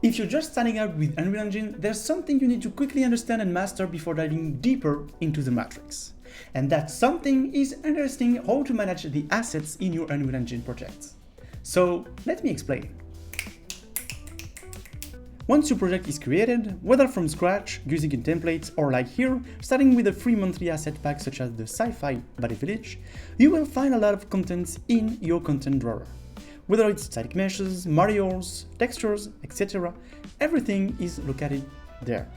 If you're just starting out with Unreal Engine, there's something you need to quickly understand and master before diving deeper into the matrix. And that something is understanding how to manage the assets in your Unreal Engine project. So let me explain. Once your project is created, whether from scratch, using a template, or like here, starting with a free monthly asset pack such as the Sci-Fi Valley Village, you will find a lot of content in your content drawer. Whether it's static meshes, materials, textures, etc., everything is located there.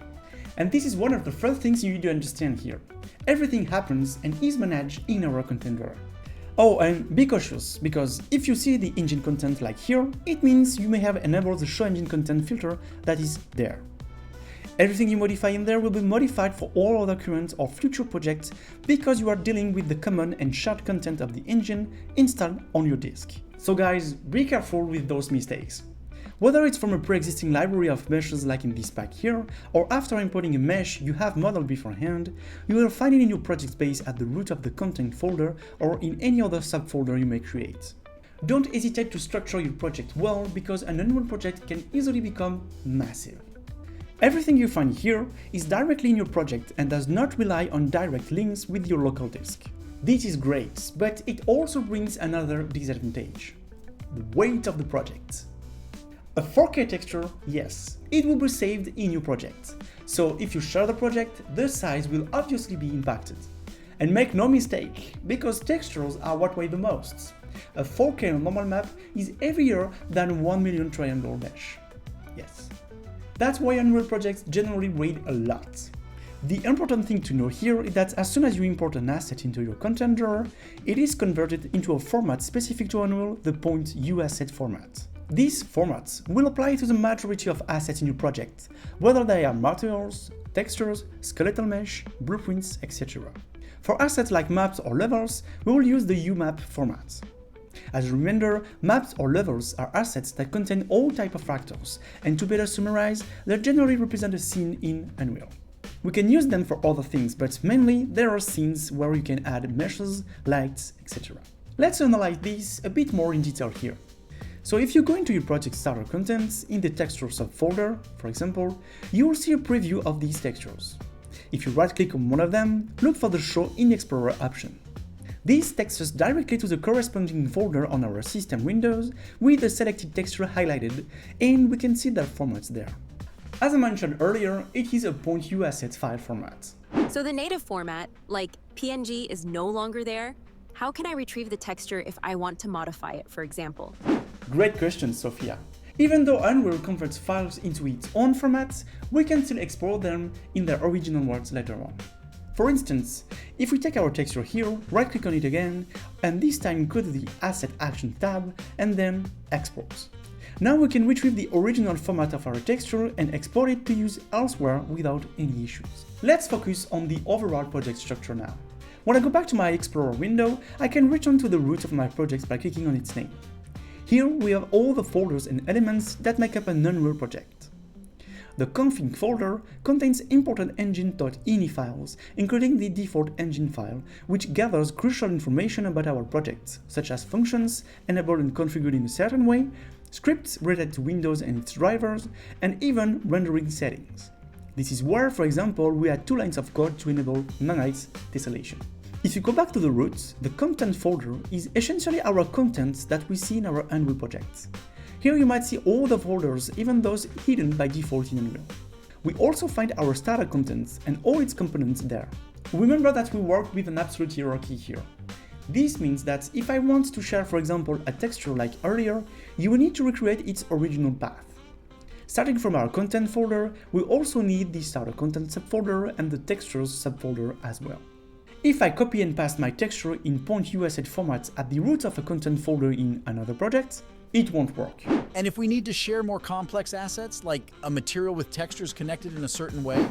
And this is one of the first things you need to understand here. Everything happens and is managed in our content drawer. Oh, and be cautious, because if you see the engine content like here, it means you may have enabled the show engine content filter that is there. Everything you modify in there will be modified for all other current or future projects because you are dealing with the common and shared content of the engine installed on your disk. So guys, be careful with those mistakes. Whether it's from a pre-existing library of meshes like in this pack here, or after importing a mesh you have modeled beforehand, you will find it in your project space at the root of the content folder or in any other subfolder you may create. Don't hesitate to structure your project well, because an Unreal project can easily become massive. Everything you find here is directly in your project and does not rely on direct links with your local disk. This is great, but it also brings another disadvantage: the weight of the project. A 4K texture, yes, it will be saved in your project. So if you share the project, the size will obviously be impacted. And make no mistake, because textures are what weigh the most. A 4K normal map is heavier than 1 million triangle mesh. Yes. That's why Unreal projects generally weigh a lot. The important thing to know here is that as soon as you import an asset into your content drawer, it is converted into a format specific to Unreal, the .uasset format. These formats will apply to the majority of assets in your project, whether they are materials, textures, skeletal mesh, blueprints, etc. For assets like maps or levels, we will use the UMAP format. As a reminder, maps or levels are assets that contain all types of factors, and to better summarize, they generally represent a scene in Unreal. We can use them for other things, but mainly there are scenes where you can add meshes, lights, etc. Let's analyze this a bit more in detail here. So if you go into your project starter contents in the texture subfolder, for example, you will see a preview of these textures. If you right-click on one of them, look for the Show in Explorer option. This takes us directly to the corresponding folder on our system windows with the selected texture highlighted, and we can see their formats there. As I mentioned earlier, it is a .uasset file format. So the native format, like PNG, is no longer there? How can I retrieve the texture if I want to modify it, for example? Great question, Sophia. Even though Unreal converts files into its own formats, we can still export them in their original words later on. For instance, if we take our texture here, right-click on it again, and this time go to the Asset Action tab, and then Export. Now we can retrieve the original format of our texture and export it to use elsewhere without any issues. Let's focus on the overall project structure now. When I go back to my Explorer window, I can return to the root of my project by clicking on its name. Here we have all the folders and elements that make up an Unreal project. The config folder contains important engine.ini files, including the default engine file, which gathers crucial information about our project, such as functions enabled and configured in a certain way, scripts related to Windows and its drivers, and even rendering settings. This is where, for example, we add 2 lines of code to enable Nanite's tessellation. If you go back to the roots, the content folder is essentially our contents that we see in our Unreal projects. Here you might see all the folders, even those hidden by default in Unreal. We also find our starter contents and all its components there. Remember that we work with an absolute hierarchy here. This means that if I want to share, for example, a texture like earlier, you will need to recreate its original path. Starting from our content folder, we also need the starter content subfolder and the textures subfolder as well. If I copy and paste my texture in .uasset format at the root of a content folder in another project, it won't work. And if we need to share more complex assets, like a material with textures connected in a certain way?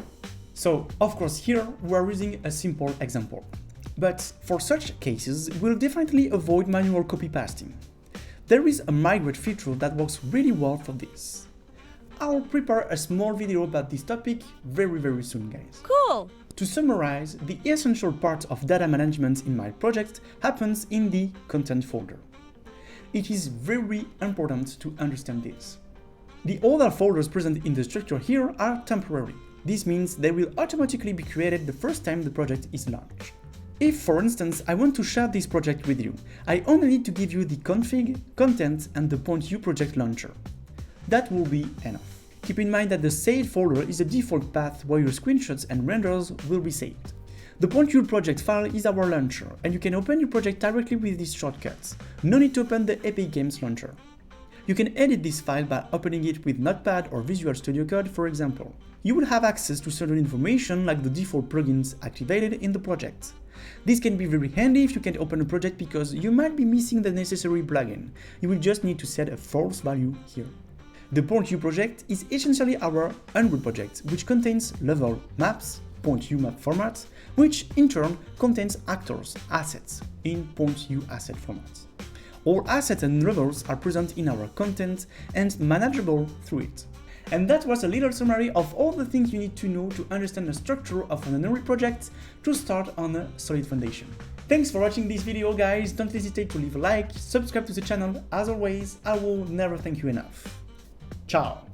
So, of course, here we're using a simple example. But for such cases, we'll definitely avoid manual copy pasting. There is a migrate feature that works really well for this. I'll prepare a small video about this topic very soon, guys. Cool! To summarize, the essential part of data management in my project happens in the content folder. It is very important to understand this. The other folders present in the structure here are temporary. This means they will automatically be created the first time the project is launched. If, for instance, I want to share this project with you, I only need to give you the config, content, and the .u project launcher. That will be enough. Keep in mind that the saved folder is the default path where your screenshots and renders will be saved. The .u project file is our launcher, and you can open your project directly with these shortcuts. No need to open the Epic Games launcher. You can edit this file by opening it with Notepad or Visual Studio Code, for example. You will have access to certain information like the default plugins activated in the project. This can be very handy if you can't open a project because you might be missing the necessary plugin. You will just need to set a false value here. The .u project is essentially our Unreal project, which contains level maps, .u map formats, which in turn contains actors, assets, in .u asset formats. All assets and levels are present in our content and manageable through it. And that was a little summary of all the things you need to know to understand the structure of an Unreal project to start on a solid foundation. Thanks for watching this video, guys. Don't hesitate to leave a like, subscribe to the channel. As always, I will never thank you enough. Ciao!